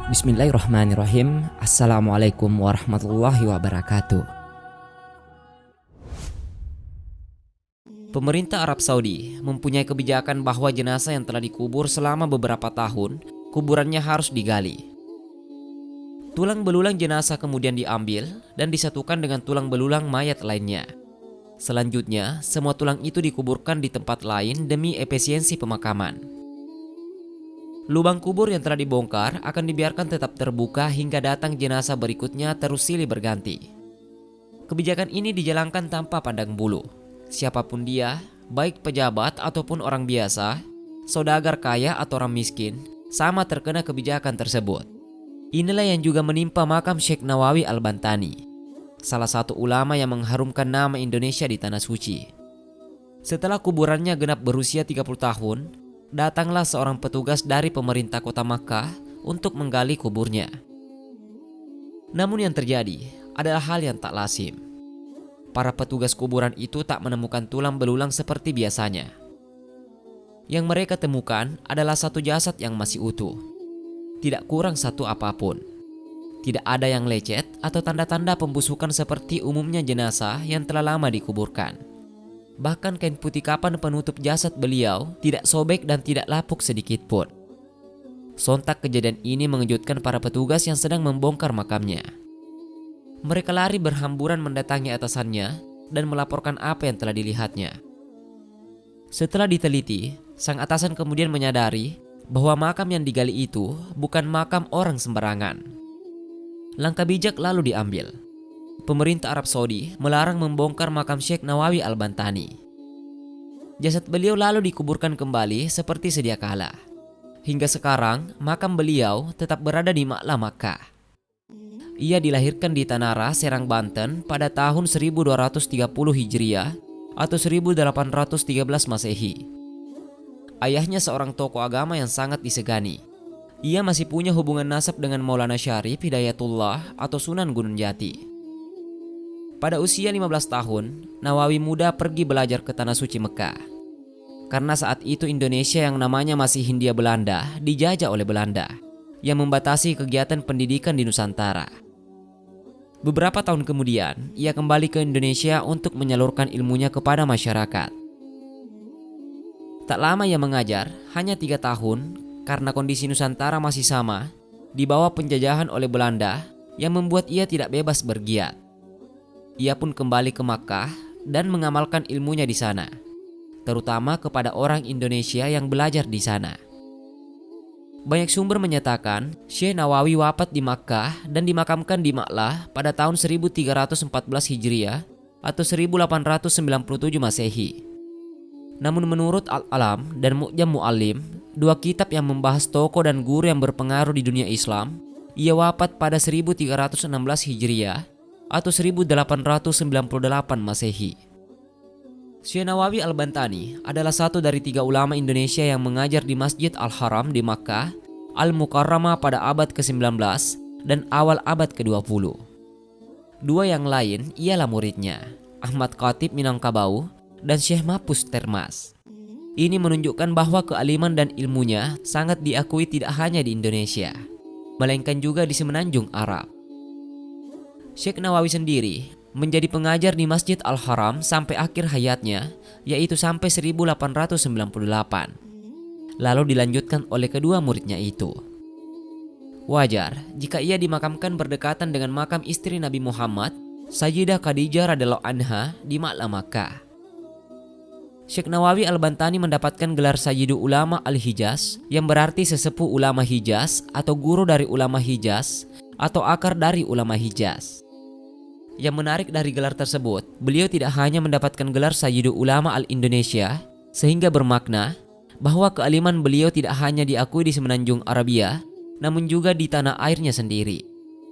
Bismillahirrahmanirrahim. Assalamualaikum warahmatullahi wabarakatuh. Pemerintah Arab Saudi mempunyai kebijakan bahwa jenazah yang telah dikubur selama beberapa tahun, kuburannya harus digali. Tulang belulang jenazah kemudian diambil dan disatukan dengan tulang belulang mayat lainnya. Selanjutnya, semua tulang itu dikuburkan di tempat lain demi efisiensi pemakaman. Lubang kubur yang telah dibongkar akan dibiarkan tetap terbuka hingga datang jenazah berikutnya terus silih berganti. Kebijakan ini dijalankan tanpa pandang bulu. Siapapun dia, baik pejabat ataupun orang biasa, saudagar kaya atau orang miskin, sama terkena kebijakan tersebut. Inilah yang juga menimpa makam Syekh Nawawi Al-Bantani, salah satu ulama yang mengharumkan nama Indonesia di Tanah Suci. Setelah kuburannya genap berusia 30 tahun, datanglah seorang petugas dari pemerintah kota Makkah untuk menggali kuburnya. Namun yang terjadi adalah hal yang tak lazim. Para petugas kuburan itu tak menemukan tulang belulang seperti biasanya. Yang mereka temukan adalah satu jasad yang masih utuh. Tidak kurang satu apapun. Tidak ada yang lecet atau tanda-tanda pembusukan seperti umumnya jenazah yang telah lama dikuburkan. Bahkan kain putih kapan penutup jasad beliau tidak sobek dan tidak lapuk sedikit pun. Sontak kejadian ini mengejutkan para petugas yang sedang membongkar makamnya. Mereka lari berhamburan mendatangi atasannya dan melaporkan apa yang telah dilihatnya. Setelah diteliti, sang atasan kemudian menyadari bahwa makam yang digali itu bukan makam orang sembarangan. Langkah bijak lalu diambil. Pemerintah Arab Saudi melarang membongkar makam Syekh Nawawi Al-Bantani. Jasad beliau lalu dikuburkan kembali seperti sedia kala. Hingga sekarang, makam beliau tetap berada di Ma'la Makkah. Ia dilahirkan di Tanara, Serang, Banten pada tahun 1230 Hijriah atau 1813 Masehi. Ayahnya seorang tokoh agama yang sangat disegani. Ia masih punya hubungan nasab dengan Maulana Syarif Hidayatullah atau Sunan Gunung Jati. Pada usia 15 tahun, Nawawi muda pergi belajar ke Tanah Suci Mekah. Karena saat itu Indonesia yang namanya masih Hindia Belanda dijajah oleh Belanda, yang membatasi kegiatan pendidikan di Nusantara. Beberapa tahun kemudian, ia kembali ke Indonesia untuk menyalurkan ilmunya kepada masyarakat. Tak lama ia mengajar, hanya 3 tahun, karena kondisi Nusantara masih sama, di bawah penjajahan oleh Belanda, yang membuat ia tidak bebas bergiat. Ia pun kembali ke Makkah dan mengamalkan ilmunya di sana, terutama kepada orang Indonesia yang belajar di sana. Banyak sumber menyatakan Syekh Nawawi wafat di Makkah dan dimakamkan di Ma'la pada tahun 1314 Hijriah atau 1897 Masehi. Namun menurut Al-Alam dan Mu'jam Mu'allim, dua kitab yang membahas tokoh dan guru yang berpengaruh di dunia Islam, ia wafat pada 1316 Hijriah atau 1898 Masehi. Syekh Nawawi Al-Bantani adalah satu dari 3 ulama Indonesia yang mengajar di Masjid Al-Haram di Makkah, Al-Mukarramah pada abad ke-19 dan awal abad ke-20. Dua yang lain ialah muridnya, Ahmad Khatib Minangkabau dan Syekh Mapus Termas. Ini menunjukkan bahwa kealiman dan ilmunya sangat diakui tidak hanya di Indonesia, melainkan juga di semenanjung Arab. Syekh Nawawi sendiri menjadi pengajar di Masjid Al-Haram sampai akhir hayatnya, yaitu sampai 1898. Lalu dilanjutkan oleh kedua muridnya itu. Wajar jika ia dimakamkan berdekatan dengan makam istri Nabi Muhammad, Sayyidah Khadijah radhiyallahu anha di Ma'la Makkah. Syekh Nawawi Al-Bantani mendapatkan gelar Sayyidu Ulama Al-Hijaz yang berarti sesepuh ulama Hijaz atau guru dari ulama Hijaz atau akar dari ulama Hijaz. Yang menarik dari gelar tersebut, beliau tidak hanya mendapatkan gelar Sayyidu Ulama Al-Indonesia, sehingga bermakna bahwa kealiman beliau tidak hanya diakui di semenanjung Arabia, namun juga di tanah airnya sendiri.